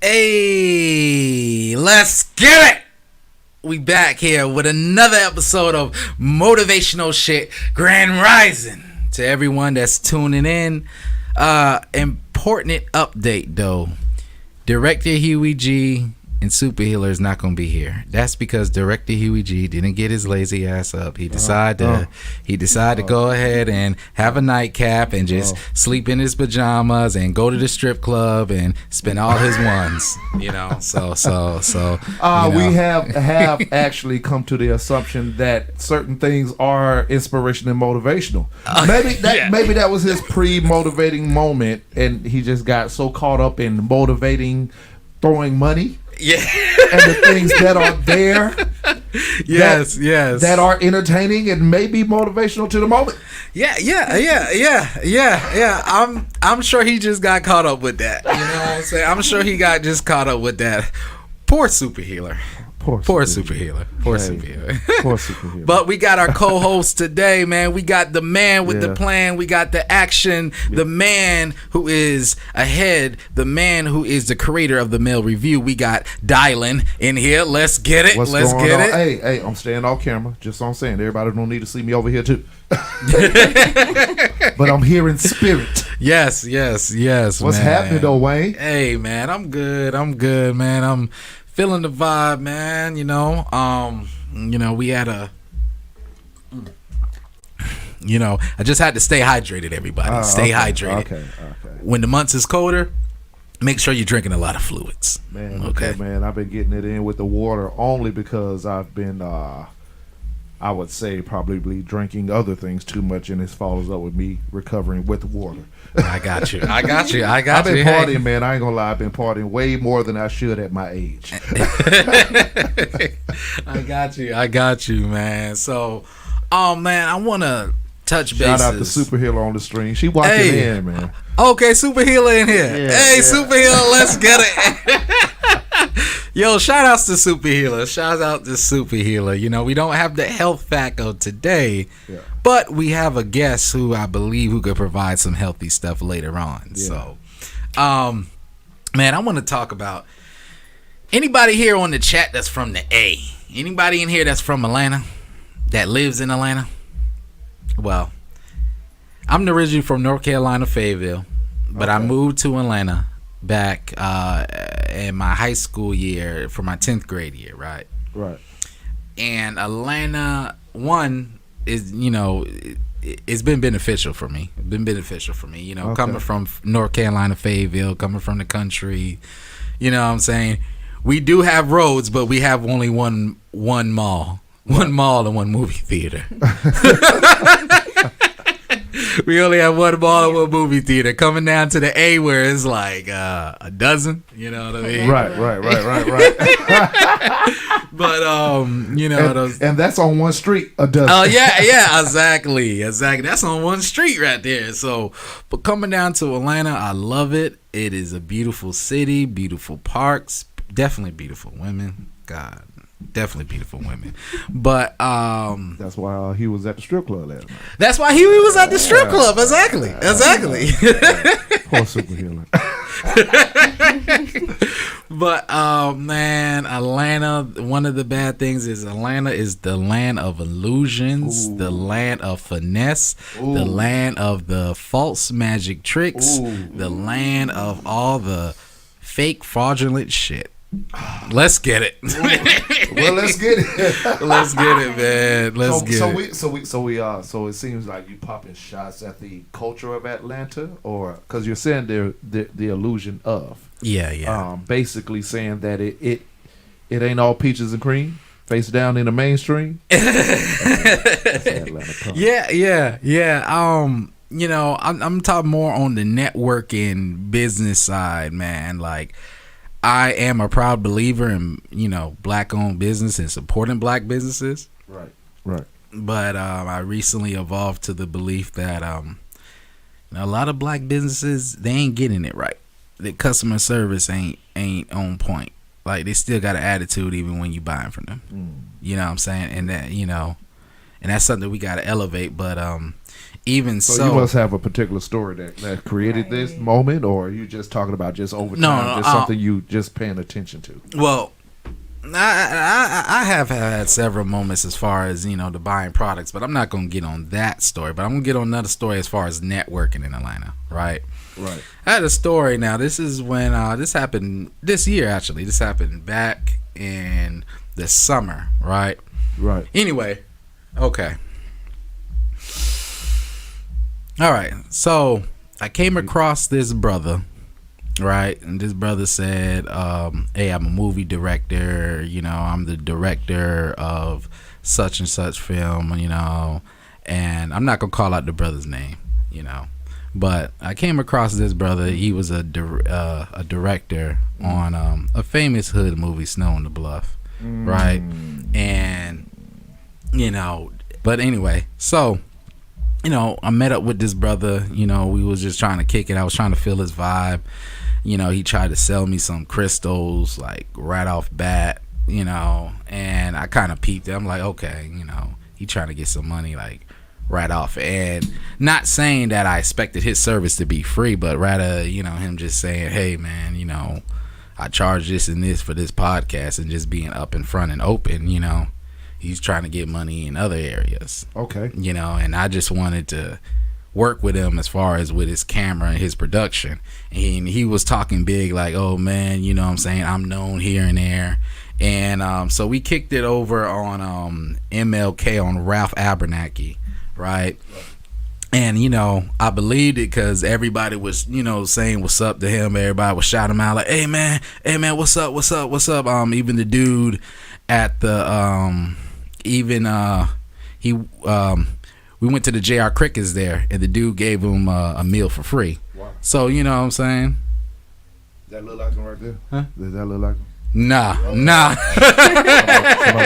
Hey, let's get it! We back here with another episode of Motivational Shit Grand Rising. To everyone that's tuning in, important update though. Director Huey G and Super Healer is not going to be here. That's because Director Huey G didn't get his lazy ass up. He decided to go ahead and have a nightcap and just sleep in his pajamas and go to the strip club and spend all his ones. You know, so. We have actually come to the assumption that certain things are inspirational and motivational. Maybe that was his pre-motivating moment, and he just got so caught up in motivating, throwing money. Yeah, and the things that are there, yes, that are entertaining and maybe motivational to the moment. Yeah. I'm sure he just got caught up with that. You know what I'm saying? I'm sure he got just caught up with that. Poor Super Healer. Poor Super Healer. But we got our co-host today, man. We got the man with the plan. We got the action. The man who is ahead. The man who is the creator of the Mail Review. We got Dylan in here. Let's get it. Let's get it. Hey, I'm staying off camera. Just so I'm saying, everybody don't need to see me over here too. But I'm here in spirit. Yes. What's happening though, Wayne? Hey, man, I'm good, man. I'm feeling the vibe, man. We had I just had to stay hydrated, everybody. Stay hydrated. Okay. When the months is colder, make sure you're drinking a lot of fluids. Man, okay, man. I've been getting it in with the water only because I've been, I would say, probably drinking other things too much, and this follows up with me recovering with water. I got you. I've been partying, man. I ain't gonna lie. I've been partying way more than I should at my age. I got you, man. So, man, I want to touch bases. Shout out to Super Healer on the stream. She watching in, man. Okay, Super Healer in here. Super Healer, let's get it. Yo, shout outs to Super Healer. Shout out to Super Healer. We don't have the health fact of today, but we have a guest who I believe who could provide some healthy stuff later on. So, man, I want to talk about anybody here on the chat that's from the A. Anybody in here that's from Atlanta, that lives in Atlanta? Well, I'm originally from North Carolina, Fayetteville, but I moved to Atlanta back in my high school year for my 10th grade year, right? And Atlanta, one, is, it's been beneficial for me. Coming from North Carolina, Fayetteville, coming from the country, you know what I'm saying? We do have roads, but we have only one mall. One mall and one movie theater. We only have one mall and one movie theater. Coming down to the A where it's like a dozen. You know what I mean? Right. But and that's on one street, a dozen. Oh yeah, exactly. That's on one street right there. So, but coming down to Atlanta, I love it. It is a beautiful city, beautiful parks, definitely beautiful women. God. Definitely beautiful women, but that's why he was at the strip club last night. That's why he was at the strip club. Exactly. Poor Super Healer. But man, Atlanta. One of the bad things is Atlanta is the land of illusions, the land of finesse, the land of the false magic tricks, the land of all the fake fraudulent shit. Let's get it. Well, let's get it. Let's get it, man. Let's get it. So it seems like you popping shots at the culture of Atlanta, or because you're saying the illusion of. Yeah. Basically saying that it ain't all peaches and cream. Face down in the mainstream. Yeah. I'm talking more on the networking business side, man. Like, I am a proud believer in, black owned business and supporting black businesses. Right. But I recently evolved to the belief that a lot of black businesses, they ain't getting it right. The customer service ain't on point. Like, they still got an attitude even when you buying from them. You know what I'm saying? And that, and that's something we got to elevate. But even so, you must have a particular story that created this moment, or are you just talking about just over time, just something you just paying attention to? Well, I have had several moments as far as, the buying products, but I'm not going to get on that story. But I'm going to get on another story as far as networking in Atlanta, right? Right. I had a story. Now, this is when this happened this year, actually. This happened back in the summer, right? Right. Anyway, okay. All right. So I came across this brother, right? And this brother said, hey, I'm a movie director. I'm the director of such and such film, and I'm not going to call out the brother's name, But I came across this brother. He was a director on a famous hood movie, Snow on the Bluff, right? And, but anyway, so, I met up with this brother. We was just trying to kick it. I was trying to feel his vibe. He tried to sell me some crystals, like, right off bat, and I kind of peeped it. I'm like, okay, he trying to get some money, like, right off. And not saying that I expected his service to be free, but rather, him just saying, hey, man, I charge this and this for this podcast, and just being up in front and open, he's trying to get money in other areas. Okay. And I just wanted to work with him as far as with his camera and his production. And he was talking big, like, oh, man, I'm known here and there. And so we kicked it over on MLK on Ralph Abernathy. Right. And, I believed it because everybody was, saying what's up to him. Everybody was shouting him out like, hey, man, what's up? Even the dude at the, we went to the JR Crickets there, and the dude gave him a meal for free. Wow. So, you know what I'm saying? That look like him right there? Huh? Does that look like him? Nah. Somebody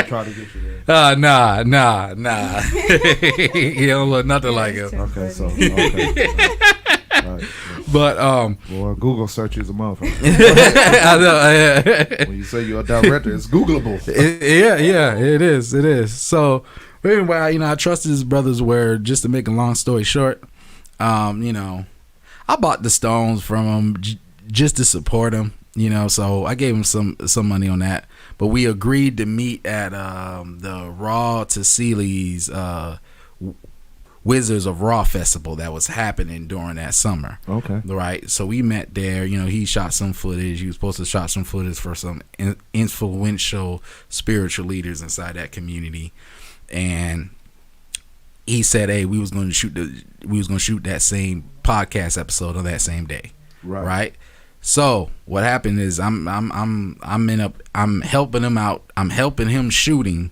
try to get you there. Nah. He don't look nothing like him. Okay, so right. But well, Google search is a motherfucker. I know. When you say you're a director, it's Googleable. Yeah, it is. So anyway, I trusted his brother's word. Just to make a long story short, I bought the stones from him just to support him. So I gave him some money on that, but we agreed to meet at the Raw to Sealy's Wizards of Raw festival that was happening during that summer. Okay. Right. So we met there. He shot some footage. He was supposed to shot some footage for some influential spiritual leaders inside that community, and he said, "Hey, we was going to shoot that same podcast episode on that same day." Right. So what happened is I'm helping him out. I'm helping him shooting,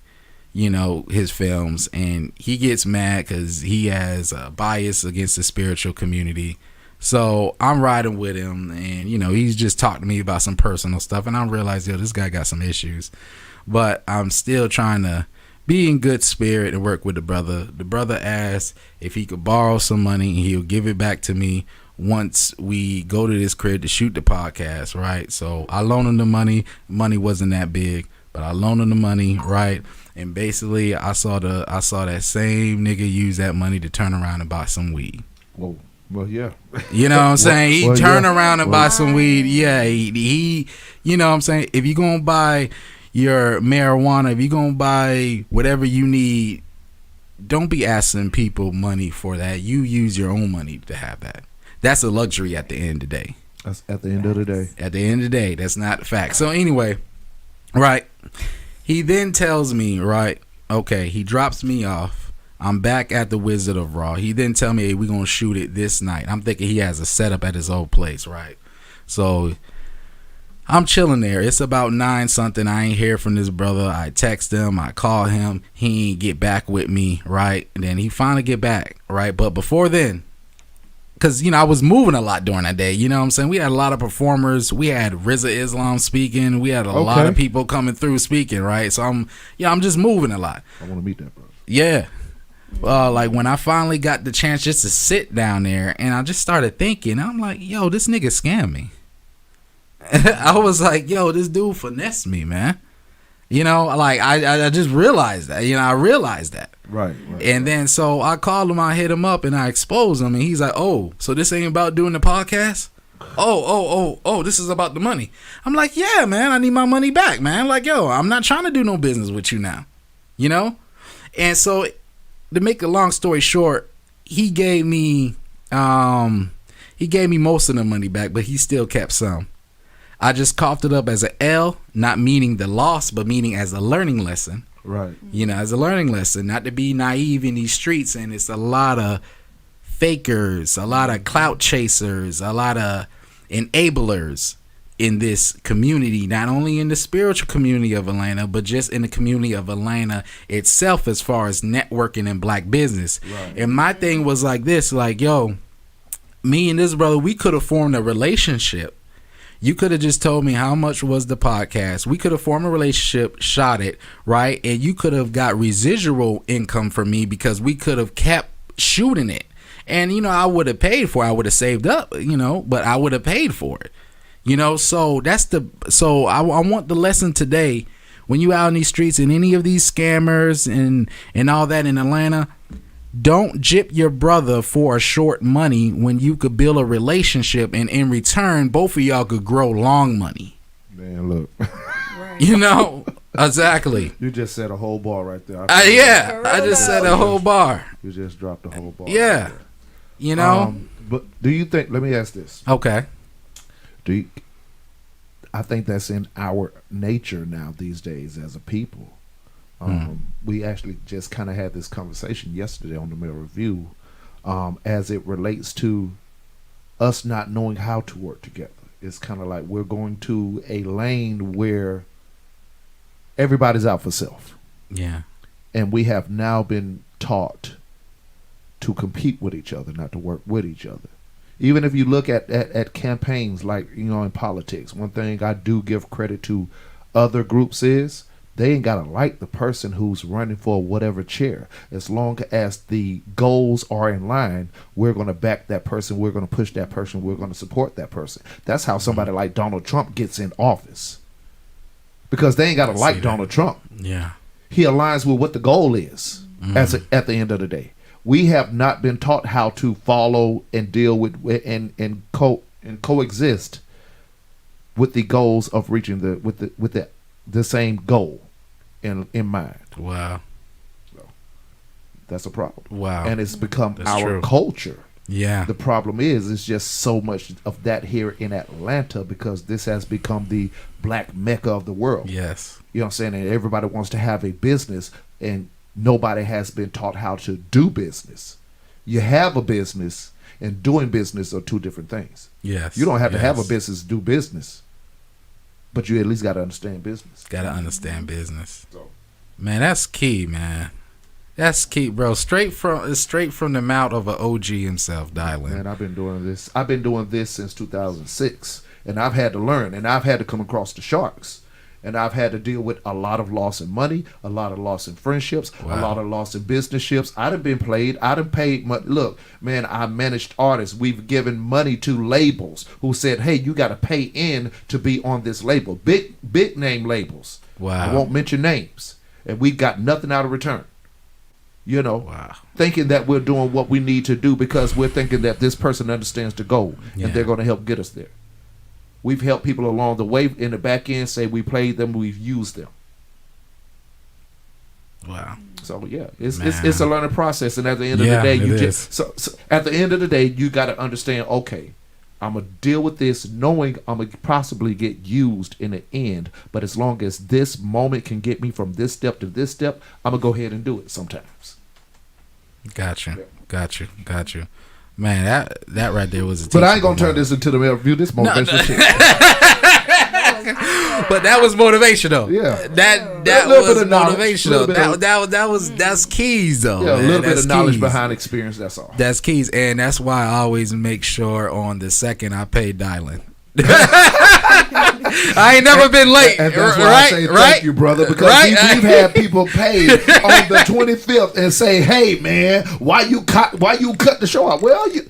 his films, and he gets mad because he has a bias against the spiritual community. So I'm riding with him, and he's just talking to me about some personal stuff, and I realize, this guy got some issues, but I'm still trying to be in good spirit and work with the brother. The brother asked if he could borrow some money, and he'll give it back to me once we go to this crib to shoot the podcast, right? So I loaned him the money. Money wasn't that big, but I loaned him the money, right? And basically, I saw that same nigga use that money to turn around and buy some weed. Whoa. Well, yeah. You know what I'm saying? He turned around and buy some weed. Yeah, he you know what I'm saying? If you're going to buy your marijuana, if you're going to buy whatever you need, don't be asking people money for that. You use your own money to have that. That's a luxury at the end of the day. That's at the end of the day. At the end of the day, that's not a fact. So anyway, right, he then tells me, right, okay, he drops me off. I'm back at the Wizard of Raw. He then tell me, hey, we're going to shoot it this night. I'm thinking he has a setup at his old place, right? So I'm chilling there. It's about 9 something. I ain't hear from this brother. I text him. I call him. He ain't get back with me, right? And then he finally get back, right? But before then, because, I was moving a lot during that day. You know what I'm saying? We had a lot of performers. We had Rizza Islam speaking. We had a lot of people coming through speaking, right? So I'm just moving a lot. I want to meet that, bro. Yeah. Like when I finally got the chance just to sit down there, and I just started thinking, I'm like, yo, this nigga scammed me. I was like, yo, this dude finessed me, man. Like I just realized that. I realized that. Right. And then so I called him, I hit him up, and I exposed him, and he's like, oh, so this ain't about doing the podcast? Oh, this is about the money. I'm like, yeah, man, I need my money back, man. Like, yo, I'm not trying to do no business with you now. And so to make a long story short, he gave me most of the money back, but he still kept some. I just coughed it up as an L, not meaning the loss, but meaning as a learning lesson. Right. As a learning lesson, not to be naive in these streets. And it's a lot of fakers, a lot of clout chasers, a lot of enablers in this community, not only in the spiritual community of Atlanta, but just in the community of Atlanta itself as far as networking and black business. Right. And my thing was like this, like, yo, me and this brother, we could have formed a relationship. You could have just told me how much was the podcast. We could have formed a relationship, shot it, right? And you could have got residual income from me because we could have kept shooting it. And, I would have paid for it. I would have saved up, but I would have paid for it. So I want the lesson today, when you out in these streets and any of these scammers and all that in Atlanta, don't jip your brother for a short money when you could build a relationship, and in return, both of y'all could grow long money. Man, look. Right. Exactly. You just said a whole bar right there. I just said a whole bar. You just dropped a whole bar. Yeah. Right, but do you think, let me ask this. Okay. I think that's in our nature now these days as a people. We actually just kind of had this conversation yesterday on the Mail Review as it relates to us not knowing how to work together. It's kind of like we're going to a lane where everybody's out for self. Yeah. And we have now been taught to compete with each other, not to work with each other. Even if you look at campaigns like, in politics, one thing I do give credit to other groups is they ain't got to like the person who's running for whatever chair. As long as the goals are in line, we're going to back that person. We're going to push that person. We're going to support that person. That's how somebody like Donald Trump gets in office. Because they ain't got to like Donald Trump. Yeah. He aligns with what the goal is at the end of the day. We have not been taught how to follow and deal with and coexist with the goals of reaching the same goal in mind. Wow. So that's a problem. Wow. And it's become our true. culture. Yeah. The problem is it's just so much of that here in Atlanta because this has become the black mecca of the world. Yes. You know what I'm saying? And everybody wants to have a business, and nobody has been taught how to do business. You have a business, and doing business are two different things. Yes. You don't have to have a business to do business, but you at least got to understand business. Got to understand business. So, man, that's key, man. That's key, bro. Straight from the mouth of an OG himself, Dylan. Man, I've been doing this since 2006, and I've had to learn, and I've had to come across the sharks, and I've had to deal with a lot of loss in money, a lot of loss in friendships, a lot of loss in business ships. I done been played. I done paid money. Look, man, I managed artists. We've given money to labels who said, hey, you got to pay in to be on this label. Big name labels. Wow. I won't mention names. And we got nothing out of return. Thinking that we're doing what we need to do because we're thinking that this person understands the goal and they're going to help get us there. We've helped people along the way in the back end say we played them, we've used them. Wow. So yeah, it's a learning process, and at the end of the day, so at the end of the day, you got to understand. Okay, I'm gonna deal with this, knowing I'm gonna possibly get used in the end. But as long as this moment can get me from this step to this step, I'm gonna go ahead and do it. Sometimes. Got you. Man, that right there was a But I ain't gonna turn this into the Mail Review. This motivational shit. But that was motivational. Yeah. That was motivational. That's keys though. Yeah, a little bit of knowledge keys. Behind experience, that's all. That's keys. And that's why I always make sure on the second I pay Dylan. I ain't never been late. And that's why I say thank you, brother, because we've had people pay on the 25th and say, "Hey, man, why you cut the show out?" Well, you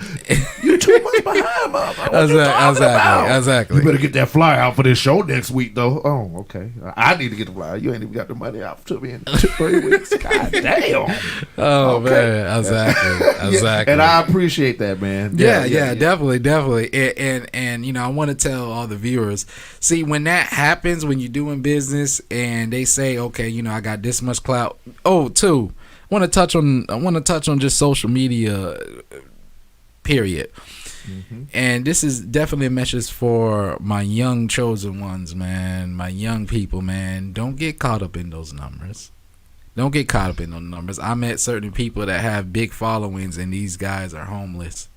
2 months behind, motherfucker. Exactly. You better get that flyer out for this show next week, though. Oh, okay. I need to get the flyer. You ain't even got the money out to me in 2-3 weeks. God damn. Oh man, exactly. And I appreciate that, man. Yeah, definitely. And you know, I want to tell all the viewers. See, when that happens, when you're doing business and they say, okay, you know, I got this much clout. Oh, too, I want to touch on just social media, period. Mm-hmm. And this is definitely a message for my young chosen ones, man, my young people, man. Don't get caught up in those numbers. Don't get caught up in those numbers. I met certain people that have big followings and these guys are homeless.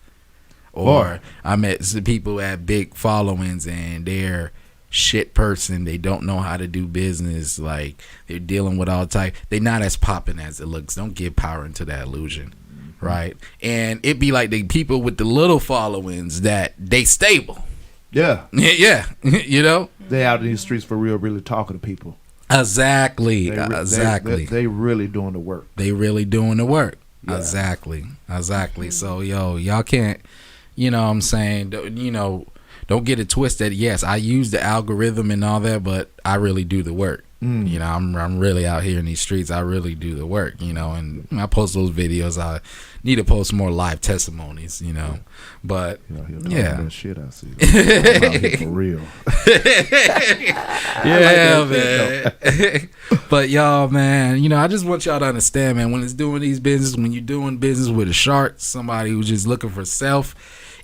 Or I met some people at big followings and they're shit person. They don't know how to do business. Like, they're dealing with all type. They're not as popping as it looks. Don't give power into that illusion, right? And it be like the people with the little followings that they stable. Yeah. You know? They out in these streets for real, really talking to people. Exactly. They really doing the work. Yeah. Exactly. So, y'all can't, you know what I'm saying, you know, don't get it twisted. Yes, I use the algorithm and all that, but I really do the work. You know, I'm really out here in these streets. I really do the work, you know, and I post those videos. I need to post more live testimonies, you know, but that shit I see. I'm out here for real. Man. But y'all, man, you know, I just want y'all to understand, man, when it's doing these business, when you're doing business with a shark, somebody who's just looking for self,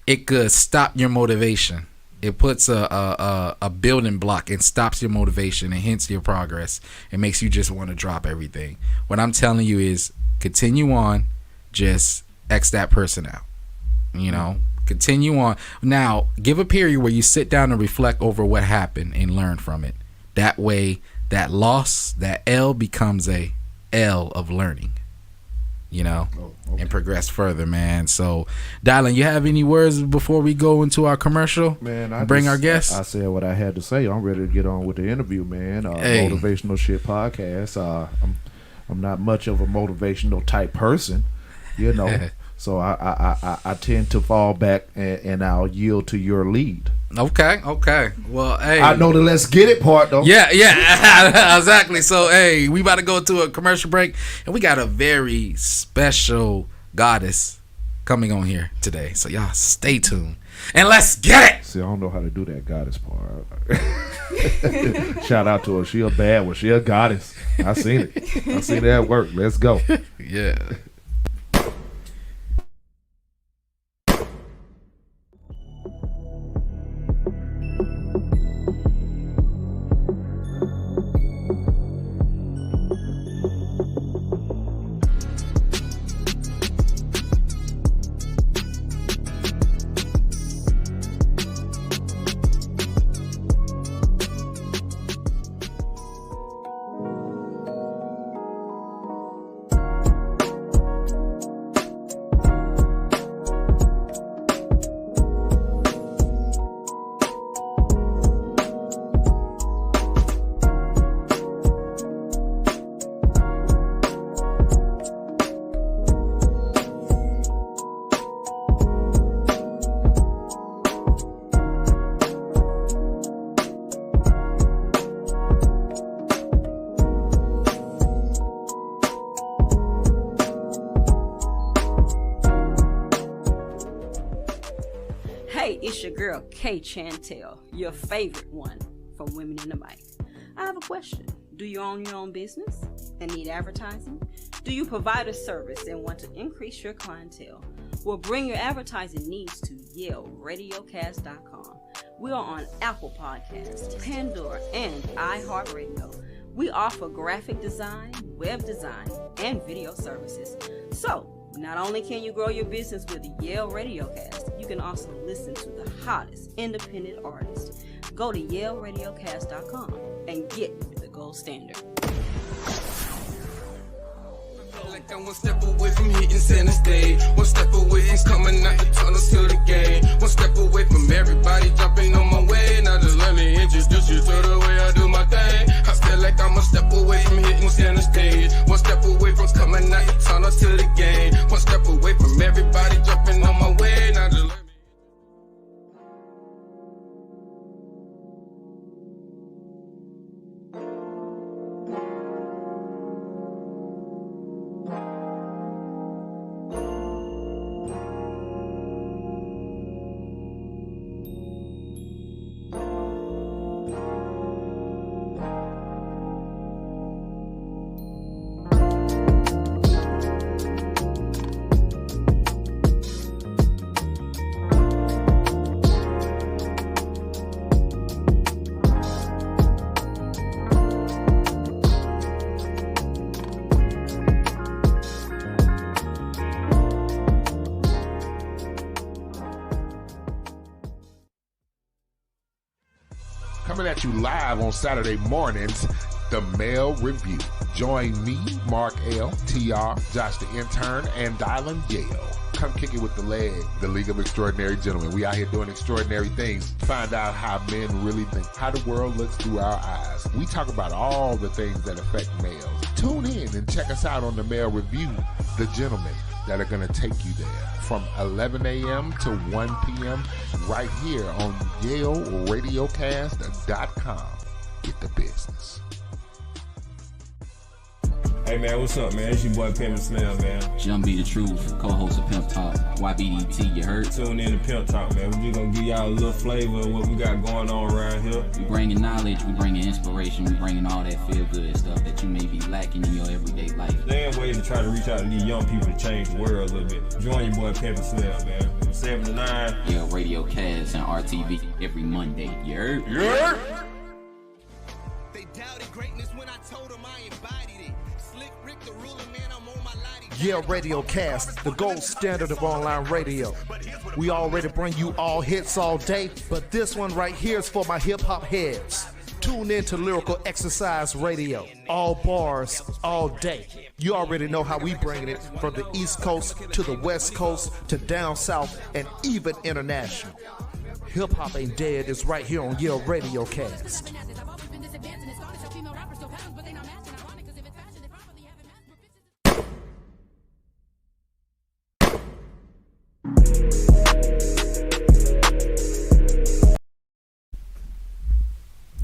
it could stop your motivation. It puts a building block and stops your motivation and hence your progress. It makes you just want to drop everything. What I'm telling you is continue on, just X that person out. You know, continue on. Now, give a period where you sit down and reflect over what happened and learn from it. That way, that loss, that L becomes a L of learning. You know, and progress further, man. So, Dylan, you have any words before we go into our commercial? Man, our guests. I said what I had to say. I'm ready to get on with the interview, man. Motivational Shit podcast. I'm not much of a motivational type person, you know. So I tend to fall back and I'll yield to your lead. Okay. Well, hey, I know the let's get it part though. Yeah, exactly. So, hey, we about to go to a commercial break, and we got a very special goddess coming on here today. So y'all stay tuned and let's get it. See, I don't know how to do that goddess part. Shout out to her. She a bad one. She a goddess. I seen it. I seen it at work. Let's go. Yeah. It's your girl, K Chantel, your favorite one from Women in the Mic. I have a question. Do you own your own business and need advertising? Do you provide a service and want to increase your clientele? Well, bring your advertising needs to Yale, Radiocast.com. We are on Apple Podcasts, Pandora, and iHeartRadio. We offer graphic design, web design, and video services. So, Not only can you grow your business with Yale Radiocast, you can also listen to the hottest independent artists. Go to YaleRadiocast.com and get the gold standard. Like I'm one step away from hitting center stage. One step away from coming out the tunnel to the game. One step away from everybody jumping on my way. Now just let me introduce you to the way I do my thing. I feel like I'm a step away from hitting center stage. One step away from coming out the tunnel to the game. One step away from everybody jumping on my way. Now just let me. Coming at you live on Saturday mornings, the Male Review. Join me, Mark L., TR, Josh the Intern, and Dylan Yale. Come kick it with the leg, the League of Extraordinary Gentlemen. We out here doing extraordinary things. Find out how men really think, how the world looks through our eyes. We talk about all the things that affect males. Tune in and check us out on the Male Review, the gentlemen that are going to take you there from 11 a.m. to 1 p.m. right here on YaleRadiocast.com. Get the business. Hey man, what's up, man? It's your boy Pimp Snell, man. Jum Be the Truth, co-host of Pimp Talk, YBDT, you heard? Tune in to Pimp Talk, man. We just gonna give y'all a little flavor of what we got going on around here. We bringing knowledge, we bringing inspiration, we bringing all that feel-good stuff that you may be lacking in your everyday life. There's ways to try to reach out to these young people to change the world a little bit. Join your boy Pimp Snell, man. From 7 to 9. Yale Radiocast and RTV every Monday, you heard? Yeah. They doubted greatness when I told them I embodied it. Slick Rick the ruler, man, I'm on my lighty. Yale Radiocast, the gold standard of online radio. We already bring you all hits all day, but this one right here is for my hip-hop heads. Tune in to Lyrical Exercise Radio. All bars, all day. You already know how we bring it from the East Coast to the West Coast to down South and even international. Hip-hop ain't dead is right here on Yale Radiocast.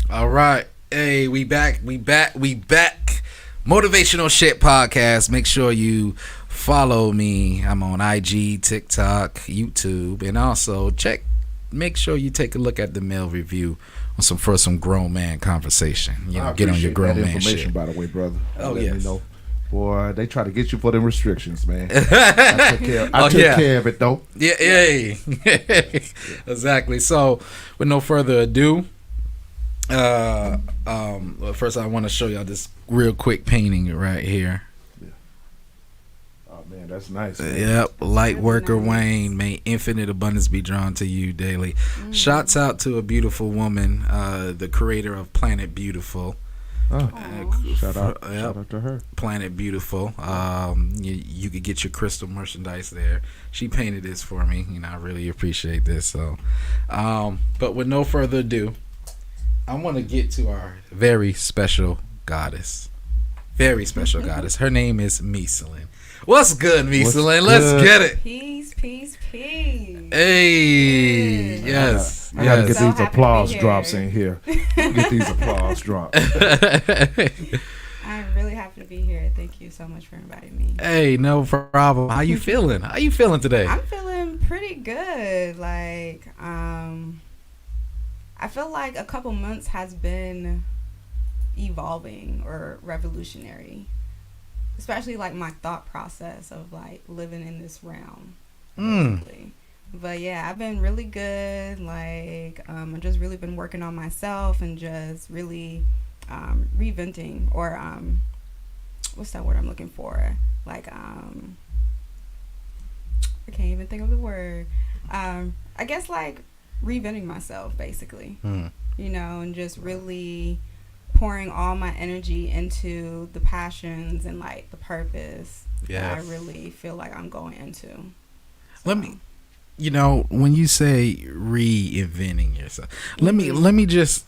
All right. Hey, we back. Motivational Shit Podcast. Make sure you follow me. I'm on IG, TikTok, YouTube, and also make sure you take a look at the Male Review for some grown man conversation. You know, get on your grown man shit. By the way, brother. Oh, yes. Me know. Boy, they try to get you for them restrictions, man. I took care of it, though. Yeah. Exactly. So, with no further ado, first I want to show y'all this real quick painting right here. Yeah. Oh man, that's nice. Man. Yep, light worker Wayne, may infinite abundance be drawn to you daily. Shouts out to a beautiful woman, the creator of Planet Beautiful. Shout out to her. Planet Beautiful. You could get your crystal merchandise there. She painted this for me. You know, I really appreciate this. So, but with no further ado, I want to get to our very special goddess. Very special goddess. Her name is Mislene. What's good, Mislene? Let's get it. Peace. Hey, yes. I gotta get these applause drops in here. Get these applause drops. I'm really happy to be here. Thank you so much for inviting me. Hey, no problem. How you feeling? How you feeling today? I'm feeling pretty good. Like, I feel like a couple months has been evolving or revolutionary, especially like my thought process of like living in this realm. But yeah, I've been really good. Like, I've just really been working on myself and just really reinventing, or what's that word I'm looking for? Like I can't even think of the word. I guess like reinventing myself, basically. You know, and just really pouring all my energy into the passions and like the purpose that I really feel like I'm going into. So. Let me, you know, when you say reinventing yourself, let me just,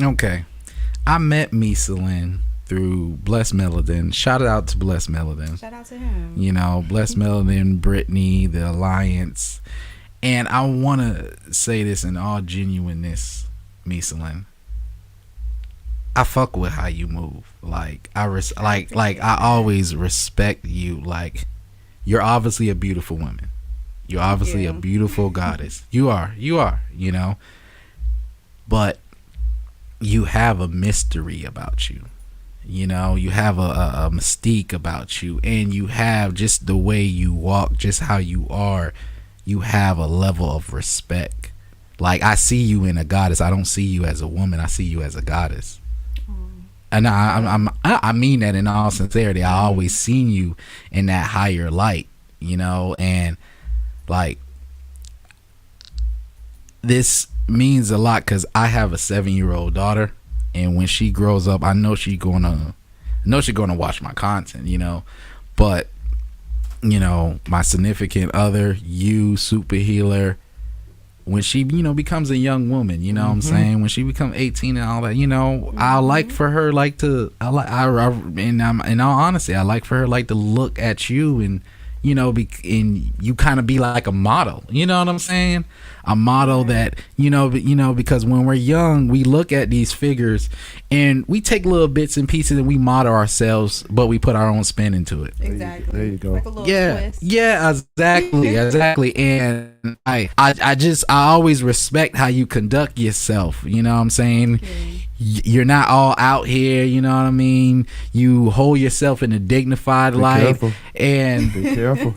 okay. I met Mislene through Bless Melodin. Shout out to Bless Melodin. Shout out to him. You know, Bless Melodin, Brittany, the Alliance. And I want to say this in all genuineness, Mislene. I fuck with how you move. Like I always respect you. Like, you're obviously a beautiful woman. You're obviously a beautiful goddess. You are, you know. But you have a mystery about you. You know, you have a mystique about you, and you have just the way you walk, just how you are. You have a level of respect. Like, I see you in a goddess. I don't see you as a woman. I see you as a goddess. And I mean that in all sincerity. I always seen you in that higher light, you know, and like, this means a lot because I have a 7-year-old daughter, and when she grows up, I know she's gonna watch my content, you know. But, you know, my significant other, you, super healer, when she, you know, becomes a young woman, you know what I'm saying, when she becomes 18 and all that, you know, I like for her like to, in all honesty, I like for her like to look at you and, you know, and you kind of be like a model, you know what I'm saying? A model that, you know, because when we're young, we look at these figures and we take little bits and pieces and we model ourselves, but we put our own spin into it. Exactly. There you go. Like a little twist. Yeah, exactly. And I always respect how you conduct yourself. You know what I'm saying? You're not all out here, you know what I mean? You hold yourself in a dignified life. Careful. And be careful.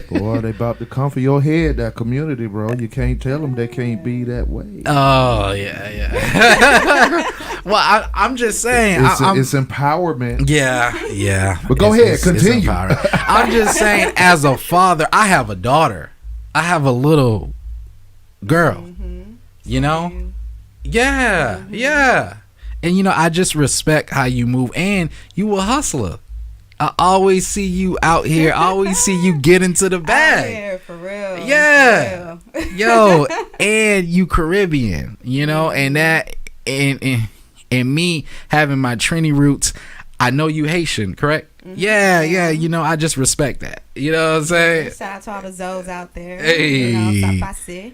Boy, they about to come for your head, that community, bro. You can't tell them they can't be that way. Oh, yeah. Well, I'm just saying. It's empowerment. Yeah. But go ahead, continue. I'm just saying, as a father, I have a daughter. I have a little girl. You know? Yeah. And, you know, I just respect how you move. And you a hustler. I always see you out here. I always see you get into the bag. Out here, for real. Yeah. For real. Yo, and you Caribbean, you know, and that, and me having my Trini roots, I know you Haitian, correct? Yeah, you know, I just respect that. You know what I'm saying? Shout out to all the Zoes out there. Hey. You know, ça passe.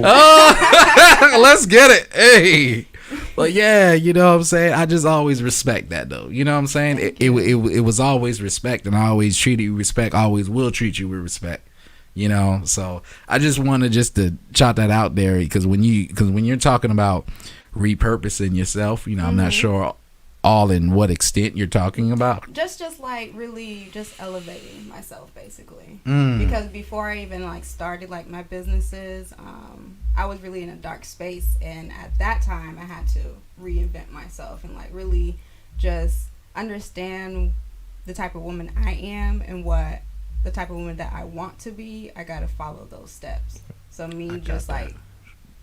Oh, let's get it. Hey. But yeah, you know what I'm saying? I just always respect that, though. You know what I'm saying? It was always respect, and I always treated you with respect. I always will treat you with respect. You know, so I just wanted to shout that out there, because when you're talking about repurposing yourself, you know, I'm not sure all in what extent you're talking about. Just like really just elevating myself, basically. Because before I even like started like my businesses, I was really in a dark space, and at that time I had to reinvent myself and like really just understand the type of woman I am and what the type of woman that I want to be. I gotta follow those steps. So me just like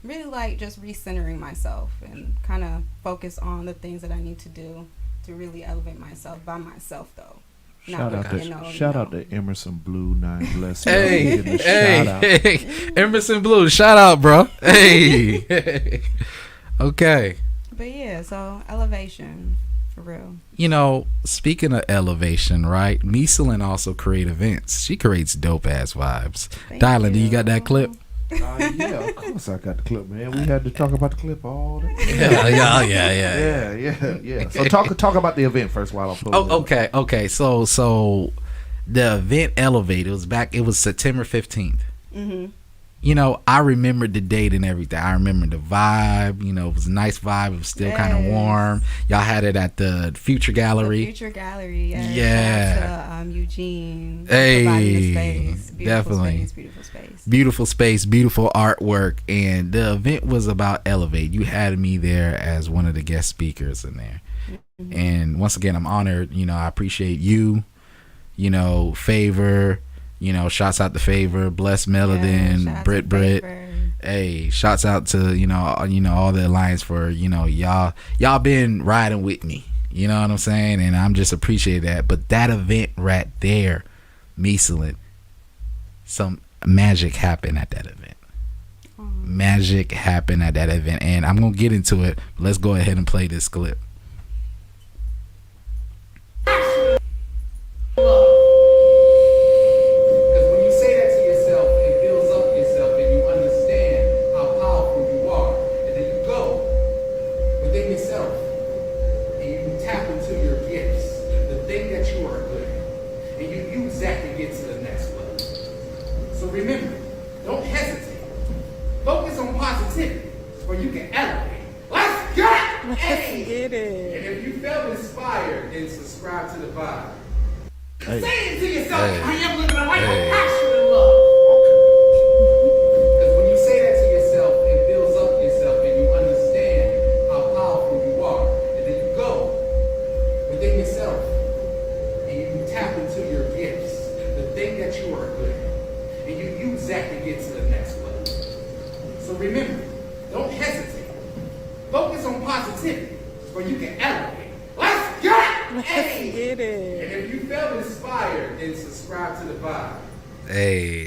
really like just recentering myself and kind of focus on the things that I need to do to really elevate myself by myself, though. Shout out to Emerson Blue 9 Bless. Hey, Emerson Blue, shout out, bro. Hey. Okay. But yeah, so elevation for real. You know, speaking of elevation, right? Mislene also create events. She creates dope ass vibes. Dylan, do you got that clip? Yeah, of course I got the clip, man. We had to talk about the clip all day. Yeah. So talk about the event first while I'm pulling. Okay. So the event Elevate, it was September 15th. You know, I remember the date and everything. I remember the vibe. You know, it was a nice vibe. It was still kind of warm. Y'all had it at the Future Gallery. Future Gallery, yes. Yeah. Shout out to Eugene. Hey, Definitely. Beautiful space, beautiful artwork. And the event was about Elevate. You had me there as one of the guest speakers in there. And once again, I'm honored. You know, I appreciate you, you know, Favor, shouts out to Favor, Bless Melodin, Brit. Hey, shouts out to all the Alliance for y'all been riding with me. You know what I'm saying? And I'm just appreciate that. But that event right there, Mislene, some magic happened at that event. Magic happened at that event, and I'm gonna get into it. Let's go ahead and play this clip.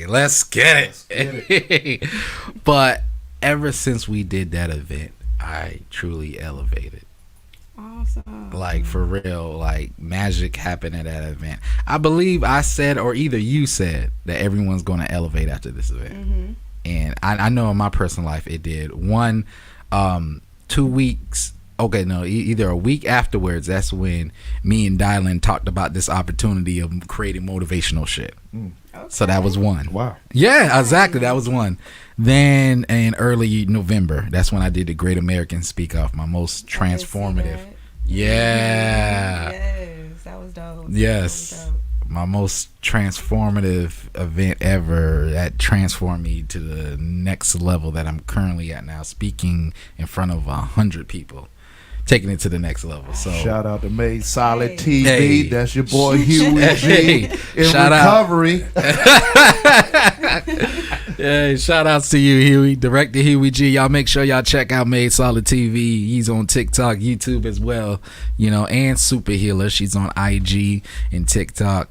Let's get it. But ever since we did that event, I truly elevated. Awesome. Like, for real, like, magic happened at that event. I believe I said, or either you said, that everyone's going to elevate after this event. And I know in my personal life it did. 2 weeks. Okay, no, either a week afterwards, that's when me and Dylan talked about this opportunity of creating motivational shit. Okay. So that was one. Wow. Yeah, exactly. That was one. Then in early November, that's when I did the Great American Speak Off, my most transformative. Yeah. Yes, that was dope. Yes. That was dope. My most transformative event ever that transformed me to the next level that I'm currently at now, speaking in front of 100 people. Taking it to the next level. So shout out to Made Solid TV. Hey. That's your boy Huey G in shout recovery. Hey, shout outs to you, Huey. Director Huey G. Y'all make sure y'all check out Made Solid TV. He's on TikTok, YouTube as well. And Super Healer. She's on IG and TikTok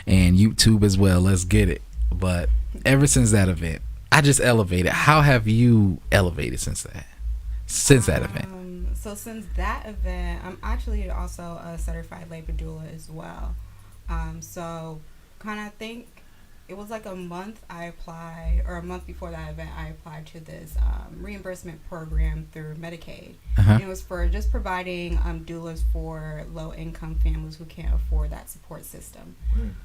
and YouTube as well. Let's get it. But ever since that event, I just elevated. How have you elevated since that? Since that event? So since that event, I'm actually also a certified labor doula as well. So kind of think it was like a month a month before that event, I applied to this reimbursement program through Medicaid. And it was for just providing doulas for low-income families who can't afford that support system.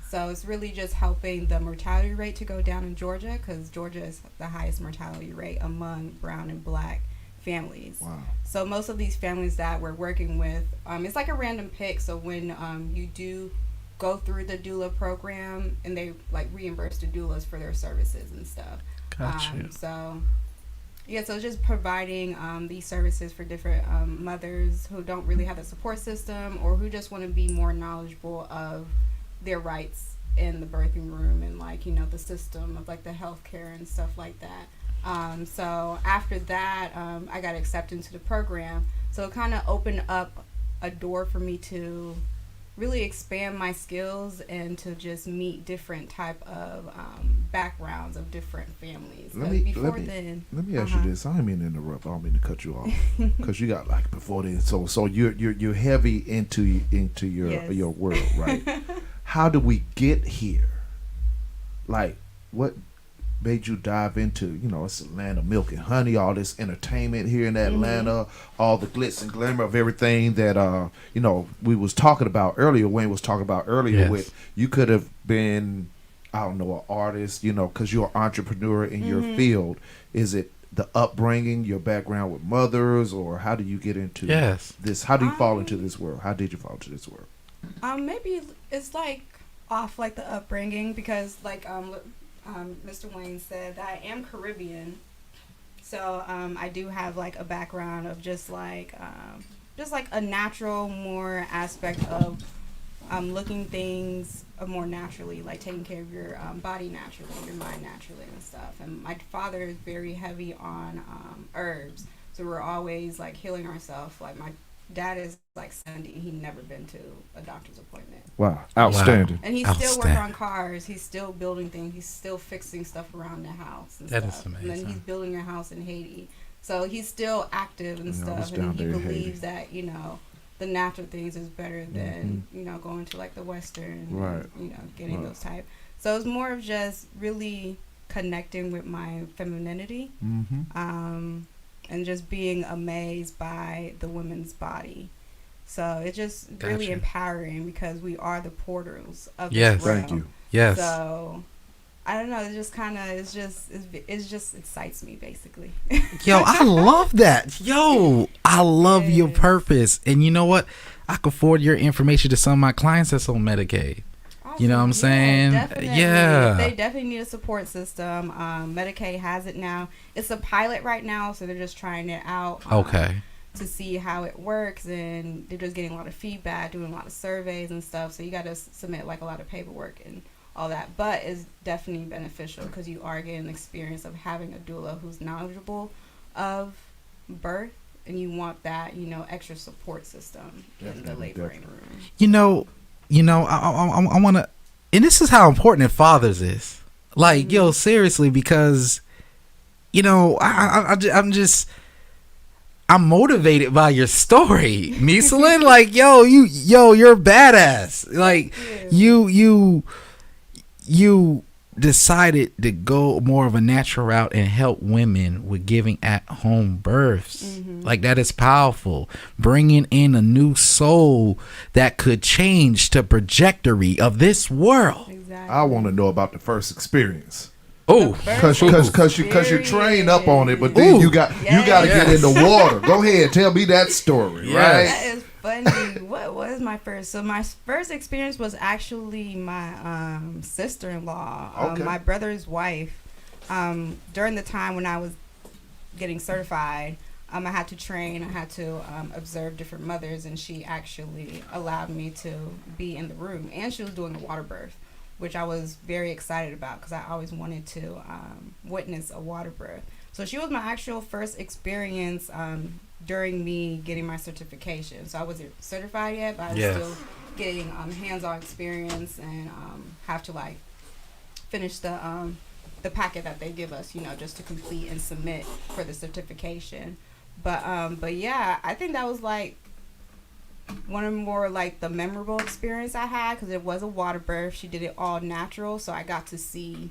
So it's really just helping the mortality rate to go down in Georgia, because Georgia is the highest mortality rate among brown and black families. Wow. So most of these families that we're working with, it's like a random pick. So when you do go through the doula program, and they like reimburse the doulas for their services and stuff. Gotcha. So it's just providing these services for different mothers who don't really have a support system, or who just want to be more knowledgeable of their rights in the birthing room, and the system of like the healthcare and stuff like that. So after that, I got accepted into the program. So it kind of opened up a door for me to really expand my skills and to just meet different type of backgrounds of different families. Let me ask you this. I don't mean to interrupt. I don't mean to cut you off, because you got like before then. So you're heavy into your world, right? How do we get here? Like, what made you dive into, it's the land of milk and honey, all this entertainment here in Atlanta, all the glitz and glamour of everything that we was talking about earlier. Wayne was talking about earlier. Yes. With you could have been, I don't know, an artist, because you're an entrepreneur in your field. Is it the upbringing, your background with mothers, or how do you get into this? How do you fall into this world? How did you fall into this world? Maybe it's like off like the upbringing, because like Mr. Wayne said that I am Caribbean, so I do have like a background of just like a natural more aspect of looking things more naturally, like taking care of your body naturally, your mind naturally and stuff. And my father is very heavy on herbs, so we're always like healing ourselves. Like my dad is like 70, he never been to a doctor's appointment. Wow, outstanding. And he's still working on cars, he's still building things, he's still fixing stuff around the house and that stuff. Is amazing. And then he's building a house in Haiti, so he's still active and stuff, and he believes that, you know, the natural things is better than, you know, going to like the Western, and, you know, getting those type. So it's more of just really connecting with my femininity, and just being amazed by the women's body. So it's just really empowering, because we are the portals of this realm. Thank you. Yes. So I don't know. It just kind of it just excites me, basically. Yo, I love that. Yo, I love your purpose. And you know what? I can forward your information to some of my clients that's on Medicaid. Awesome. You know what I'm saying? Definitely. Yeah. They definitely need a support system. Medicaid has it now. It's a pilot right now, so they're just trying it out. Okay. To see how it works, and they're just getting a lot of feedback, doing a lot of surveys and stuff. So you got to submit like a lot of paperwork and all that, but it's definitely beneficial, because you are getting the experience of having a doula who's knowledgeable of birth, and you want that, you know, extra support system in the laboring room. You know, I want to, and this is how important fathers is. Like, yo, seriously, because, you know, I'm motivated by your story, Mislene. Like, you're badass. Like, you decided to go more of a natural route and help women with giving at home births. Like, that is powerful. Bringing in a new soul that could change the trajectory of this world. Exactly. I want to know about the first experience. Oh, because you train up on it, but then you got to get in the water. Go ahead, tell me that story, right? That is funny. What was my first? So my first experience was actually my sister-in-law, my brother's wife. During the time when I was getting certified, I had to train. I had to observe different mothers, and she actually allowed me to be in the room, and she was doing a water birth, which I was very excited about, because I always wanted to witness a water birth. So she was my actual first experience during me getting my certification. So I wasn't certified yet, but I was still getting hands-on experience, and have to like finish the packet that they give us, you know, just to complete and submit for the certification. But yeah, I think that was like one of the more like the memorable experience I had, because it was a water birth. She did it all natural, so I got to see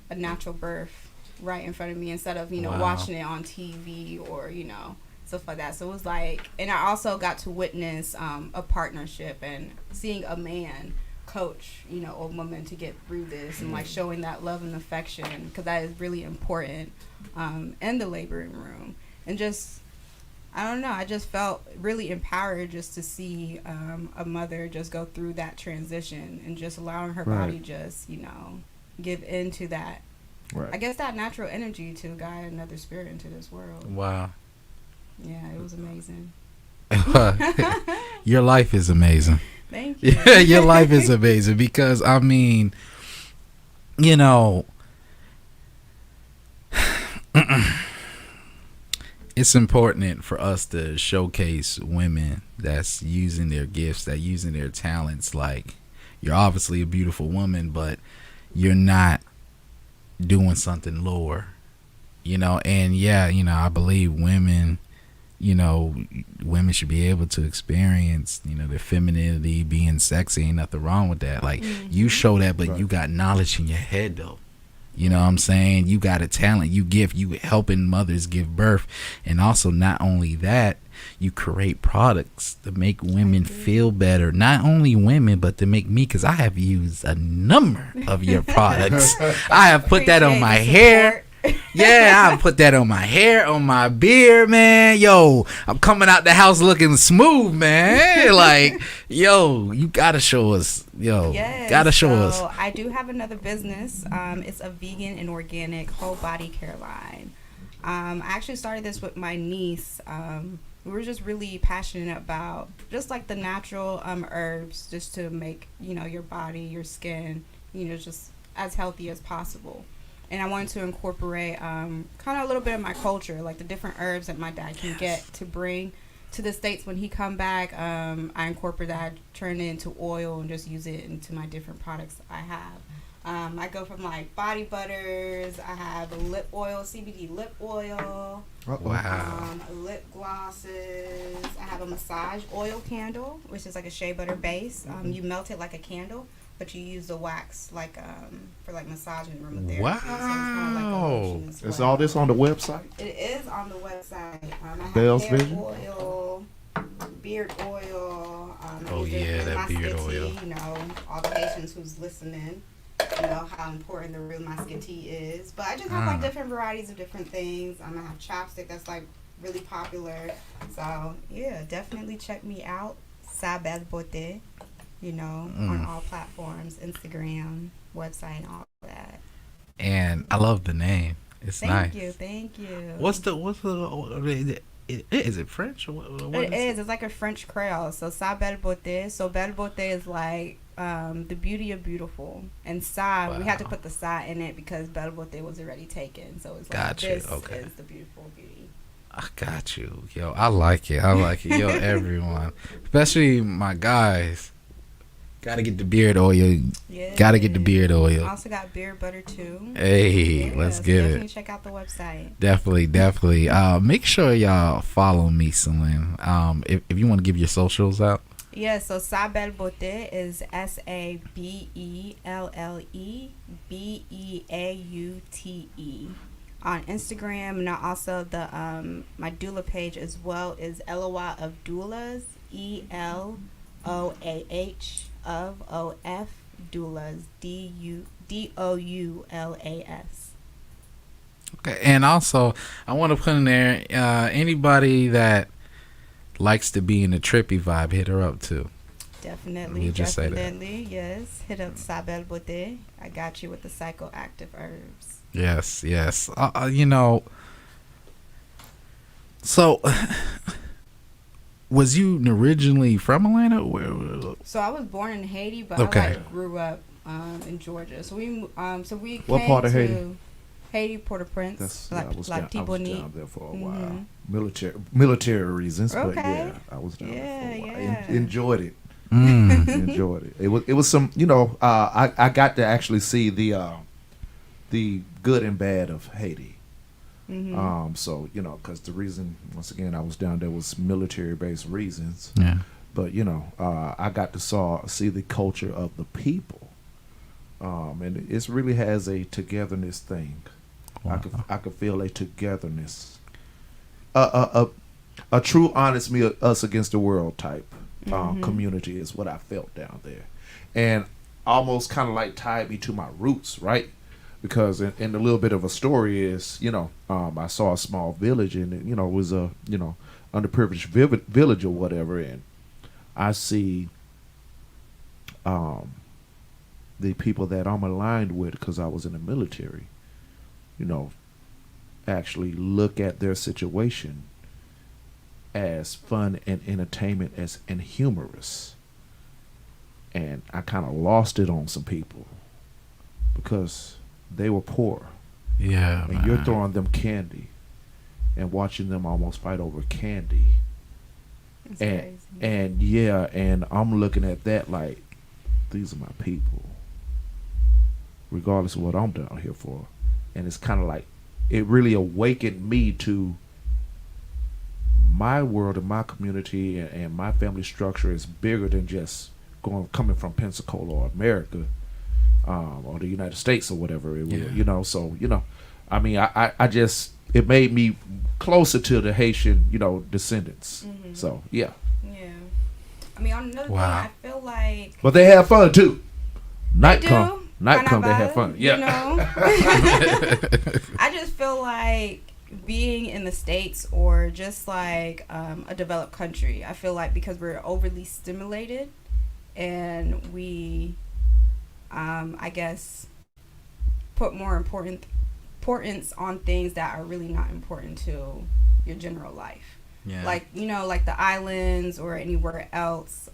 a natural birth right in front of me, instead of, you know, watching it on TV or, you know, stuff like that. So it was like, and I also got to witness a partnership and seeing a man coach, you know, a woman to get through this, and like showing that love and affection, because that is really important in the laboring room. And just, I don't know, I just felt really empowered just to see a mother just go through that transition, and just allowing her body just, you know, give into that, I guess, that natural energy to guide another spirit into this world. Wow. Yeah, it was amazing. Your life is amazing. Thank you. Yeah, your life is amazing, because, I mean, you know, it's important for us to showcase women that's using their gifts, that using their talents. Like, you're obviously a beautiful woman, but you're not doing something lower, you know. And yeah, you know, I believe women, you know, women should be able to experience, you know, their femininity, being sexy. Ain't nothing wrong with that. Like, you show that, but you got knowledge in your head, though. You know what I'm saying? You got a talent, you helping mothers give birth. And also, not only that, you create products to make women feel better. Not only women, but to make me, because I have used a number of your products. I have put that on my hair. Yeah, I put that on my hair, on my beard, man. Yo, I'm coming out the house looking smooth, man. Like, yo, you gotta show us. Yo, gotta show us. I do have another business. It's a vegan and organic whole body care line. I actually started this with my niece we were just really passionate about just like the natural herbs, just to make, you know, your body, your skin, you know, just as healthy as possible. And I wanted to incorporate kind of a little bit of my culture, like the different herbs that my dad can get to bring to the States when he come back. I incorporate that, turn it into oil, and just use it into my different products I have. I go from like body butters. I have a lip oil, CBD lip oil. Wow. Lip glosses. I have a massage oil candle, which is like a shea butter base. You melt it like a candle, but you use the wax like for like massage and aromatherapy. Wow. So it's kind of like a lotion as Is well. all this on the website? It is on the website. I have Bell's hair Vision? oil, beard oil. Oh, yeah, that beard oil. You know, all the Haitians who's listening, you know how important the real muscatine is. But I just have like different varieties of different things. I have chapstick that's like really popular. So yeah, definitely check me out. Sabel Bote, you know, on all platforms, Instagram, website, all that. And I love the name. It's nice. Thank you. What's the is it French or what It is. It's like a French Creole. So sa belle beauté. So belle beauté is like the beauty of beautiful. And sa, we had to put the sa in it because belle beauté was already taken. So it's like Got you. this Okay. is the beautiful beauty. I got you. Yo, I like it. Yo, everyone. Especially my guys. Gotta get the beard oil. Yeah. Gotta get the beard oil. Also got beard butter too. Hey, let's so get definitely it. check out the website. Definitely. Make sure y'all follow Mislene. If you want to give your socials out. Yeah, so Sabel Bote is SABELLEBEAUTE on Instagram, and also the my doula page as well is Eloah of Doulas, ELOAH of OF Doulas, DOULAS. Okay, and also I want to put in there anybody that likes to be in the trippy vibe, hit her up too. Definitely, You just say that. definitely, yes. Hit up Sabel Bote. I got you with the psychoactive herbs. Yes. You know, so was you originally from Atlanta? So I was born in Haiti, but Okay. I like grew up in Georgia. So we What came part of to Haiti? Haiti, Port-au-Prince, I was down there for a while. Mhm. Military reasons, but Okay. yeah, I was down there for a while. Yeah. Enjoyed it. Enjoyed it. It was some, you know, I got to actually see the good and bad of Haiti. So, you know, because the reason, once again, I was down there was military-based reasons. Yeah. But, you know, I got to see the culture of the people. And it really has a togetherness thing. Wow. I could feel a togetherness. A true, honest, me, us against the world type community is what I felt down there. And almost kind of like tied me to my roots, right? Because in a little bit of a story is, you know, I saw a small village and, you know, it was a, you know, underprivileged village or whatever. And I see the people that I'm aligned with because I was in the military, you know, actually look at their situation as fun and entertainment and humorous. And I kind of lost it on some people because they were poor. Yeah, and you're throwing them candy and watching them almost fight over candy. That's and crazy. and yeah, and I'm looking at that like, these are my people, regardless of what I'm down here for. And it's kind of like, it really awakened me to my world and my community and my family structure is bigger than just coming from Pensacola or America, or the United States or whatever it was, you know. So, you know, I mean, I just, it made me closer to the Haitian, you know, descendants. So yeah. I mean, on another thing, I feel like, But they have fun too. Night come, they Carnival, have fun. Yeah. You know? I just feel like being in the States or just like a developed country, I feel like because we're overly stimulated and we, I guess, put more importance on things that are really not important to your general life. Yeah. Like, you know, like the islands or anywhere else,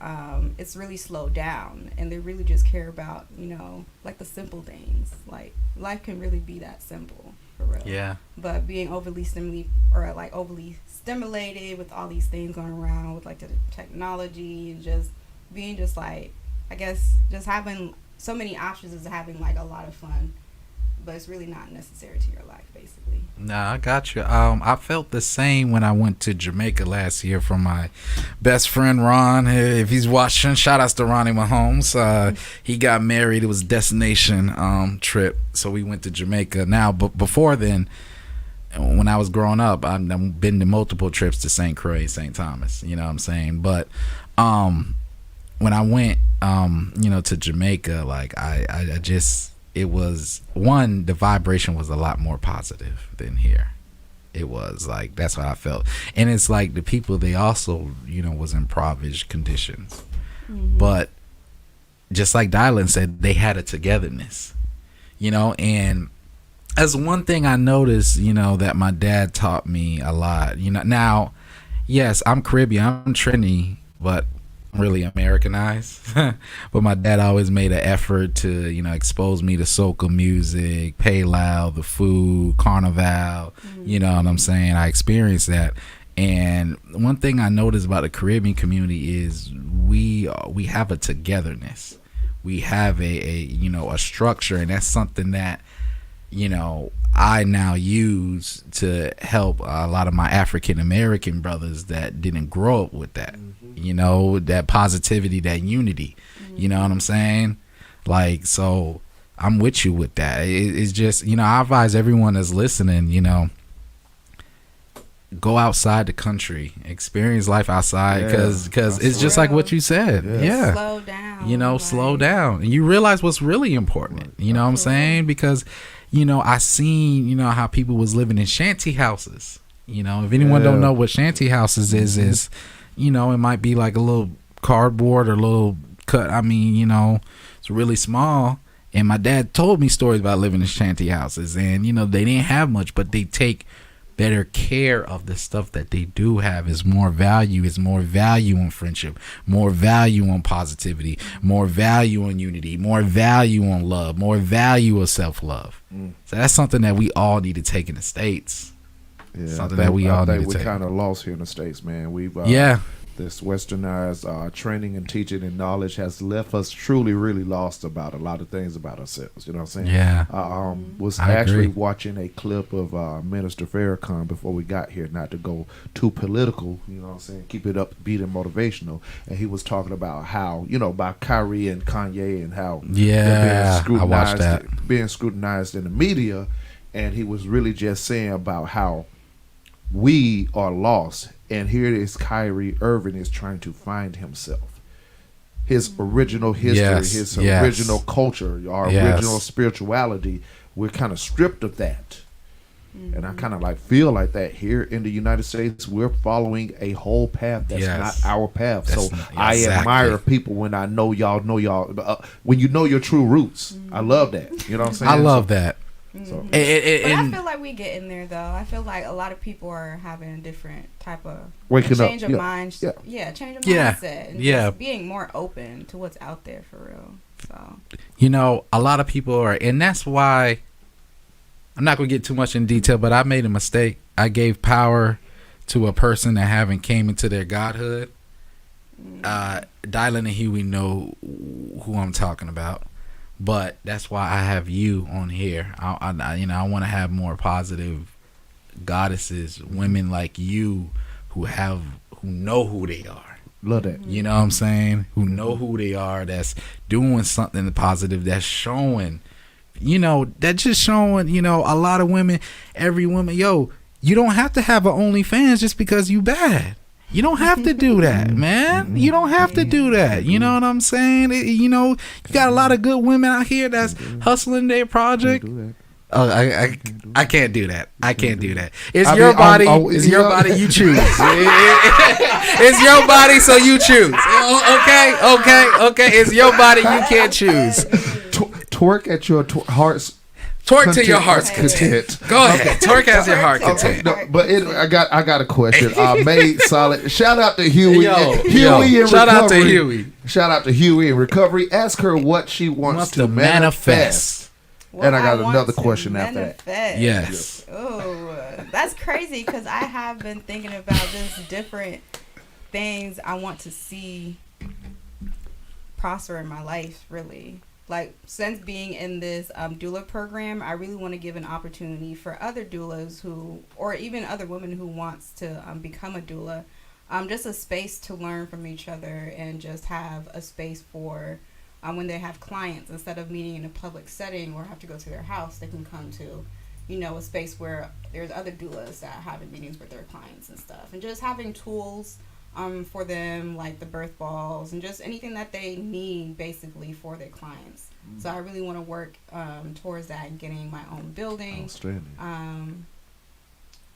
it's really slowed down, and they really just care about, you know, like the simple things. Like, life can really be that simple, for real. Yeah. But being overly stimulated with all these things going around with like the technology, and just being just like, I guess, just having so many options is having like a lot of fun, but it's really not necessary to your life, basically. Nah, I got you. I felt the same when I went to Jamaica last year from my best friend Ron. If he's watching, shout outs to Ronnie Mahomes. He got married. It was a destination trip, so we went to Jamaica. Now, but before then, when I was growing up, I've been to multiple trips to St. Croix, St. Thomas. You know what I'm saying? But when I went, you know, to Jamaica, like I just. It was, one, the vibration was a lot more positive than here. It was like, that's what I felt. And it's like the people, they also, you know, was in impoverished conditions. Mm-hmm. But just like Dylan said, they had a togetherness, you know. And as one thing I noticed, you know, that my dad taught me a lot, you know. Now, yes, I'm Caribbean, I'm Trini, but really Americanized. But my dad always made an effort to, you know, expose me to soca music, Payloud, the food, Carnival. You know what I'm saying? I experienced that. And one thing I noticed about the Caribbean community is we have a togetherness. We have a you know, a structure, and that's something that, you know, I now use to help a lot of my African American brothers that didn't grow up with that. You know, that positivity, that unity. You know what I'm saying? Like, so I'm with you with that. It's just, you know, I advise everyone that's listening, you know, go outside the country, experience life outside, because it's just like what you said. Yeah. Slow down. You know, slow down. And you realize what's really important. You know what I'm saying? Because, you know, I seen, you know, how people was living in shanty houses. You know, if anyone don't know what shanty houses is, you know, it might be like a little cardboard or a little cut. I mean, you know, it's really small. And my dad told me stories about living in shanty houses. And, you know, they didn't have much, but they take better care of the stuff that they do have. Is more value. Is more value on friendship, more value on positivity, more value on unity, more value on love, more value of self-love. So that's something that we all need to take in the States. Yeah, something that we all need to take. We're kind of lost here in the States, man. We've this westernized training and teaching and knowledge has left us truly, really lost about a lot of things about ourselves. You know what I'm saying? Yeah. Was I actually agree. watching a clip of Minister Farrakhan before we got here, not to go too political, you know what I'm saying? Keep it upbeat and motivational. And he was talking about how, you know, about Kyrie and Kanye and how they're I watched that. being scrutinized in the media. And he was really just saying about how we are lost, and here it is. Kyrie Irving is trying to find himself, his original history, his original culture, our original spirituality. We're kind of stripped of that, and I kind of like feel like that here in the United States. We're following a whole path that's not our path. So I admire people when I know y'all. When you know your true roots, I love that. You know what I'm saying? I love that. So. But I feel like we get in there though. I feel like a lot of people are having a different type of change of mind. Change of mindset. And just being more open to what's out there for real. So, you know, a lot of people are, and that's why I'm not gonna get too much in detail, but I made a mistake. I gave power to a person that haven't came into their godhood. Dylan and Huey know who I'm talking about. But that's why I have you on here. I you know, I want to have more positive goddesses, women like you who know who they are. Love that. You know what I'm saying? Who know who they are, that's doing something positive, that's showing, you know, that just showing, you know, a lot of women, every woman, yo, you don't have to have an OnlyFans just because you bad. You don't have to do that, man. You don't have to do that. You know what I'm saying? You know, you got a lot of good women out here that's hustling their project. Oh, I can't do that. I can't do that. It's your body. It's your body. You choose. It's your body, so you choose. Okay. It's your body. You can't choose. Twerk at your heart's Twerk to your heart's content. Go ahead. Twerk as your heart content. No, but I got a question. Made solid. Shout out to Huey. Huey in shout recovery. out to Huey. Shout out to Huey in recovery. Ask her what she wants to manifest. And I got another question after that. Yes. Oh, that's crazy because I have been thinking about just different things I want to see prosper in my life, really. Like, since being in this doula program, I really want to give an opportunity for other doulas who, or even other women who wants to become a doula, just a space to learn from each other and just have a space for when they have clients, instead of meeting in a public setting or have to go to their house, they can come to, you know, a space where there's other doulas that are having meetings with their clients and stuff. And just having tools for them, like the birth balls and just anything that they need basically for their clients. So I really want to work towards that and getting my own building.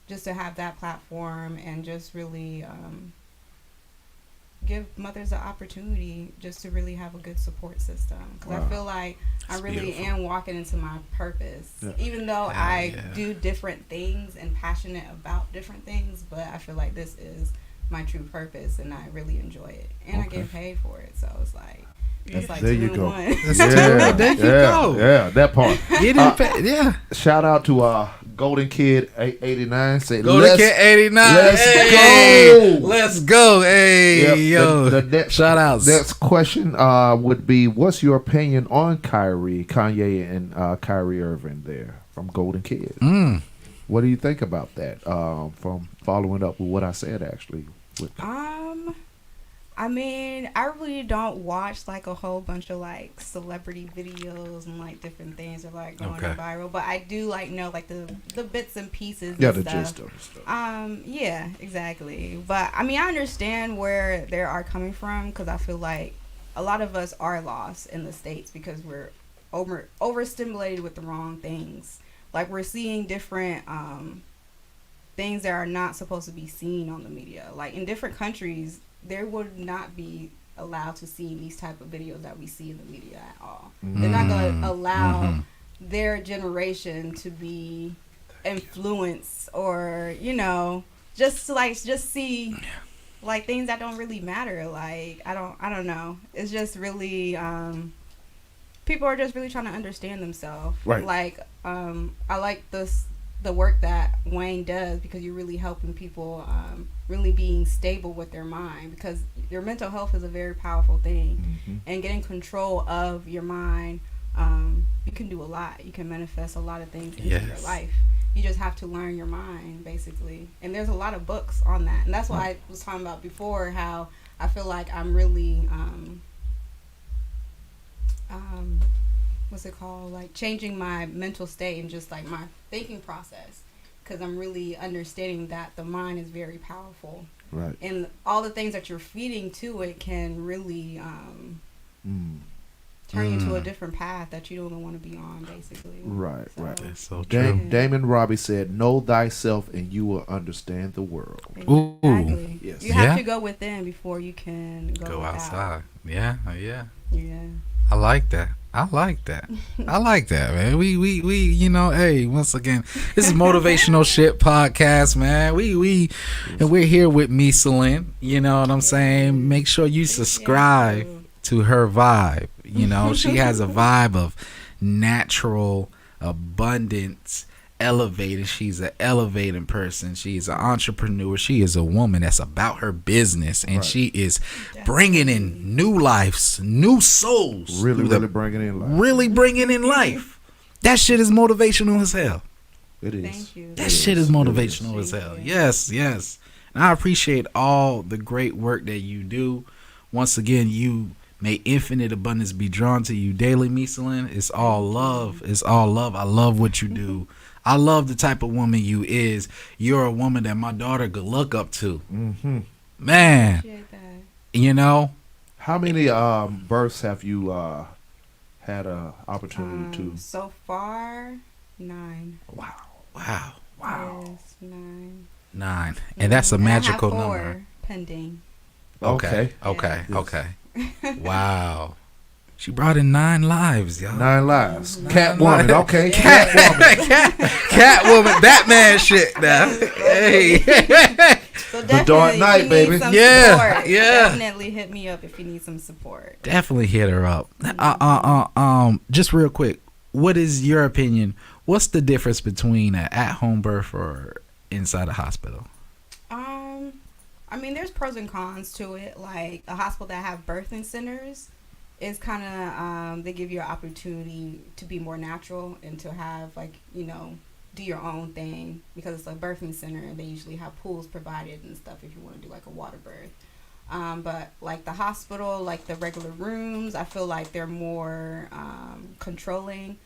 Just to have that platform and just really give mothers an opportunity just to really have a good support system. Because I feel like I really am walking into my purpose. Even though I do different things and passionate about different things, but I feel like this is my true purpose and I really enjoy it. And I get paid for it. So it's like, it's like there 2 you in go. 1. There you go. Yeah, that part. Yeah. Shout out to Golden Kid 89. Say Golden Kid 89. Let's go. go. Let's go. Hey, yo. The next, shout outs. Next question would be, what's your opinion on Kanye and Kyrie Irving there from Golden Kid? What do you think about that? From following up with what I said, actually. I mean, I really don't watch like a whole bunch of like celebrity videos and like different things are like going viral, but I do like know like the bits and pieces. Yeah, and the stuff. gist of stuff. Yeah, exactly. But I mean, I understand where they are coming from because I feel like a lot of us are lost in the States because we're overstimulated with the wrong things. Like we're seeing different things that are not supposed to be seen on the media. Like in different countries, there would not be allowed to see these type of videos that we see in the media at all. They're not going to allow their generation to be influenced or, you know, just see like things that don't really matter. Like I don't know. It's just really people are just really trying to understand themselves. Right. Like I like the work that Wayne does because you're really helping people really being stable with their mind, because your mental health is a very powerful thing, and getting control of your mind, you can do a lot. You can manifest a lot of things into your life. You just have to learn your mind, basically. And there's a lot of books on that, and that's why I was talking about before how I feel like I'm really what's it called, like changing my mental state and just like my thinking process, because I'm really understanding that the mind is very powerful, right? And all the things that you're feeding to it can really turn you to a different path that you don't even want to be on, basically. Right. That's so true. Damon Robbie said, "Know thyself, and you will understand the world." Exactly. Yes. You have to go within before you can go outside. Yeah. I like that. I like that, man. We you know, hey, once again, this is Motivational Shit Podcast, man. And we're here with Mislene, you know what I'm saying? Make sure you subscribe to her vibe. You know, she has a vibe of natural abundance, elevated. She's an elevating person. She's an entrepreneur. She is a woman that's about her business, and she is bringing in new lives, new souls. Really bringing in life. Really bringing in life. That shit is motivational as hell. It is. Thank you. That shit is motivational as hell. Yes. And I appreciate all the great work that you do. Once again, you may infinite abundance be drawn to you daily, Mislene. It's all love. I love what you do. I love the type of woman you is. You're a woman that my daughter could look up to. Man. Appreciate that. You know? How many births have you had an opportunity to? So far, 9. Wow. Yes, 9. 9. And that's a magical I have 4 number. pending. Okay. Wow. She brought in 9 lives, y'all. 9 lives. Catwoman, okay. Catwoman. Catwoman. Batman shit now. Hey. So The Dark Knight, baby. Yeah. Definitely hit me up if you need some support. Definitely hit her up. Just real quick, what is your opinion? What's the difference between an at-home birth or inside a hospital? I mean, there's pros and cons to it. Like a hospital that have birthing centers is kind of they give you an opportunity to be more natural and to have do your own thing, because it's a birthing center and they usually have pools provided and stuff if you want to do like a water birth. But like the hospital, like the regular rooms, I feel like they're more controlling,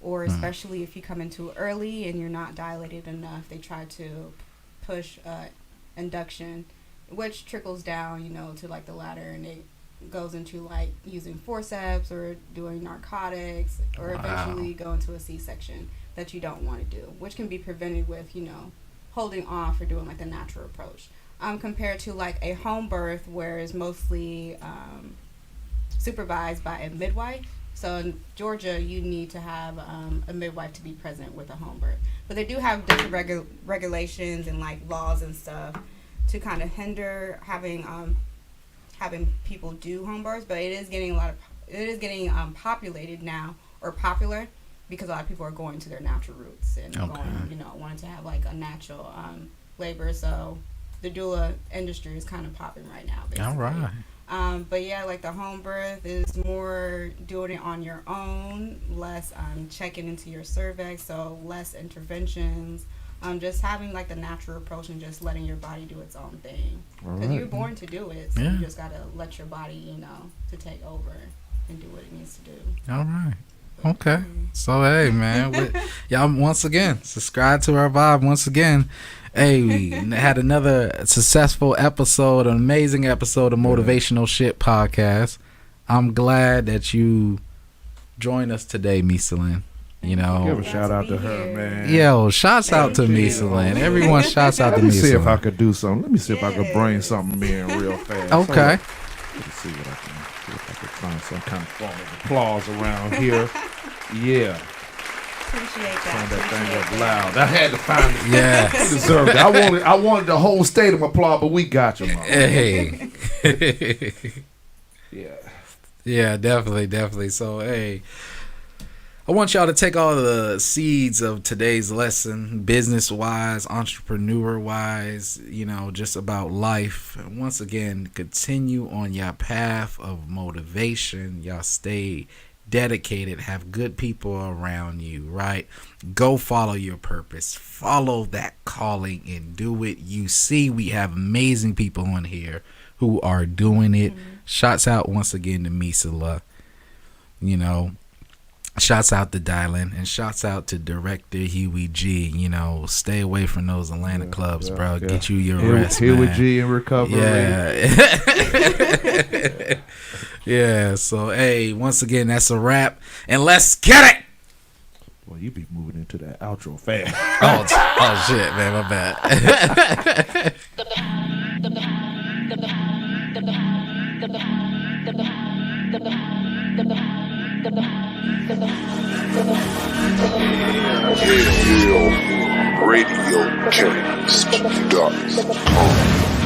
or especially if you come in too early and you're not dilated enough, they try to push induction, which trickles down, to like the ladder, and it goes into like using forceps or doing narcotics, or eventually go into a C-section that you don't want to do, which can be prevented with, holding off or doing like the natural approach. Compared to like a home birth, where it's mostly supervised by a midwife. So in Georgia, you need to have a midwife to be present with a home birth. But they do have different regulations and like laws and stuff to kind of hinder having people do home births. But it is getting populated now, or popular, because a lot of people are going to their natural roots and going, wanting to have like a natural labor. So the doula industry is kind of popping right now, basically. All right. But yeah, like the home birth is more doing it on your own, less checking into your cervix, so less interventions. Just having like the natural approach and just letting your body do its own thing. Because you're born to do it, so you just gotta let your body, to take over and do what it needs to do. All right. Okay. So hey, man, y'all once again subscribe to our vibe once again. Hey, we had another successful episode, an amazing episode of Motivational Shit podcast. I'm glad that you joined us today, Mislene. Give a shout out to her, man. Yo, shouts out to Mislene. Everyone shouts out to Mislene. Let me see if I could do something. Let me see if I could bring something in real fast. Okay. Let's see what I can see if I can find some kind of form of applause around here. Yeah. Appreciate that. Turn that thing up loud. I had to find it. Yeah. You deserved it. I wanted the whole stadium applaud, but we got you, mama. Hey. Yeah. Yeah, definitely. So, hey, I want y'all to take all the seeds of today's lesson, business-wise, entrepreneur-wise, just about life. And once again, continue on your path of motivation. Y'all stay dedicated, have good people around you, right? Go follow your purpose, follow that calling and do it. You see, we have amazing people on here who are doing it. Shouts out once again to Misala, shouts out to Dylan, and shouts out to director Huey G. Stay away from those Atlanta clubs, bro. Yeah. Get you your rest, Huey man. G in recovery. Yeah. Yeah, so hey, once again, that's a wrap, and let's get it. Well, you be moving into that outro fast. Oh shit, man, my bad. Yale Radiocast.com